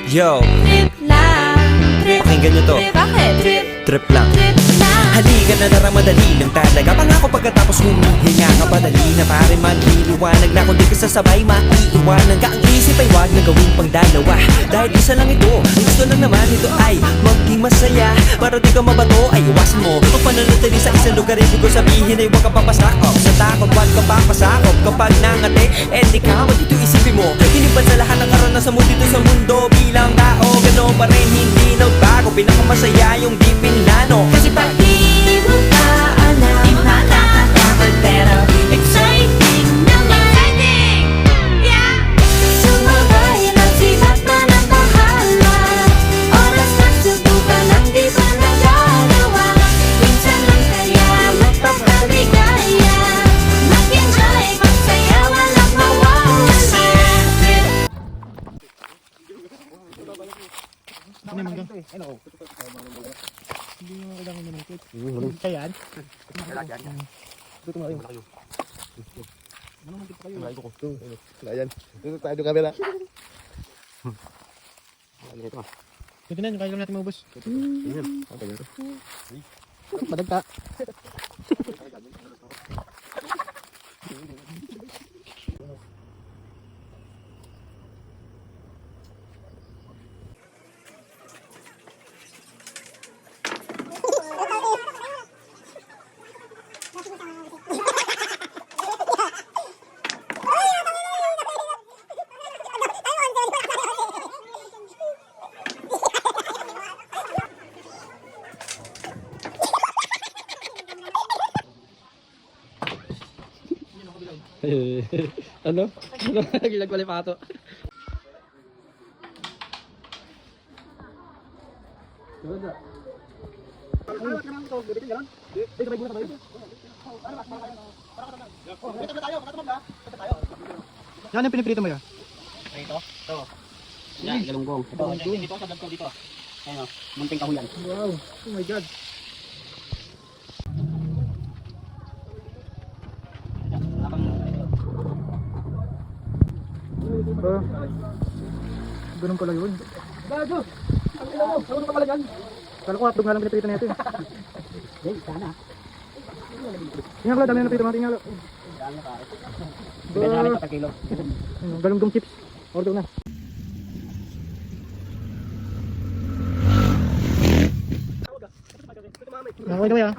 Yo, Trip lang, trip, pakinggan nyo to. trip, bakit? Trip, Trip lang. trip lang. Halika na tara, madali lang talaga. Pangako pagkatapos humihinga ka padali na pare magliliwanag na kung di ka sasabay maiiwanan ka. Ang isip ay wag na gawing pang dalawa, dahil isa lang ito. Ang gusto lang naman ito ay maging masaya. Para di ka mabato ay iwasan mo pag pananatili sa isang lugar. Ibig ko sabihin ay huwag ka papasakop sa takot, wag ka papasakop. Kapag nangate, di ka dito isipin mo hinipan sa lahat ng karanasan mo dito sa mundo. Bilang tao, gano'n pa rin hindi nagbago. Pinakamasaya yung di pinlano. Kasi pag di mo pa alam, di makakatakot pero exciting naman. Exciting! Yeah! Sumabay lang sibat na ng bahala. Oras na subukan ang di pa nagagawa. Minsan lang kaya magpapaligaya. Mag-enjoy, magsaya, walang mawawala. Ano yung mangga? Ano? Hindi mo kailangan naman cake. Kaya yan? Ito nga yun. Ano man dito kayo? Wala yan. Dito tayo ng camera. Ito na, kaya lang natin maubos. Madagta. Ano? Ano? Nagilag pala yung pato. Yan yung piniprito mo yan? Ito? Ito. Yan, galunggong. Ito, dito sa vlog ko dito. Ayan o, munting kahuyan. Wow! Oh my God! Ganun pala yun. Gago! Ang ina mo! Ganun ka pala yan! Kala ko hotdog nga lang piniprito natin. Hindi, sana. Tingnan ko lang, dami na naprito mga tingnan ko. Dami na pare. Bigyan namin sa per kilo. Galunggong chips. Order na. Okay kami ah.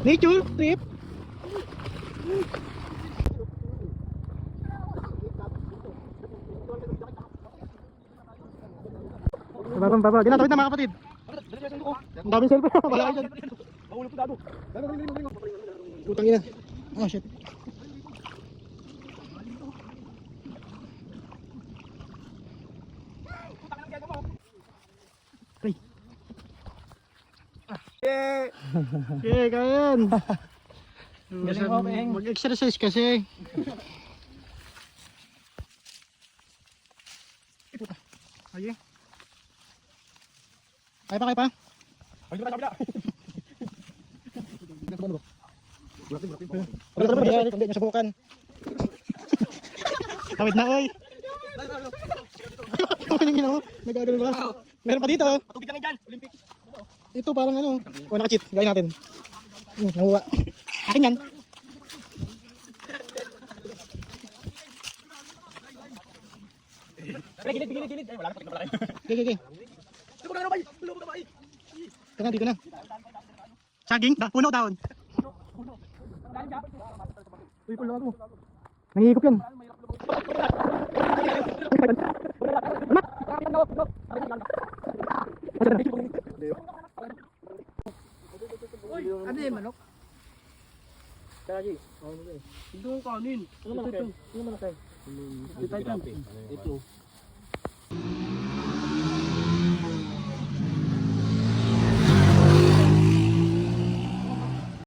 Nature trip. Baba. Di na, tawid na mga kapatid. Ang daming cellphone. Wala kayo dyan. Putang ina. Oh shit. Ay. Yeah, kaya yan. Galing mo, Peng. Mag-exercise kasi. Ayun. Kaya pa. Hindi, nasubukan. Tawid na, oy. Nagagano ba? Meron pa dito. Patubig kami dyan, Olympic. Ito parang ano. O, naka-cheat. Gawin natin. Nahuwa. Akin yan. Gilid. Ay, wala na, patik na pala kayo. Okay. Lupo na bay! Lupo na bay! Ito na, dito na. Saging? Puno daon. Uy, pulo ako. Nangihigop yan. Ano yung manok? Ito ang kanin. Ito malaki. Ito malaki. Ito.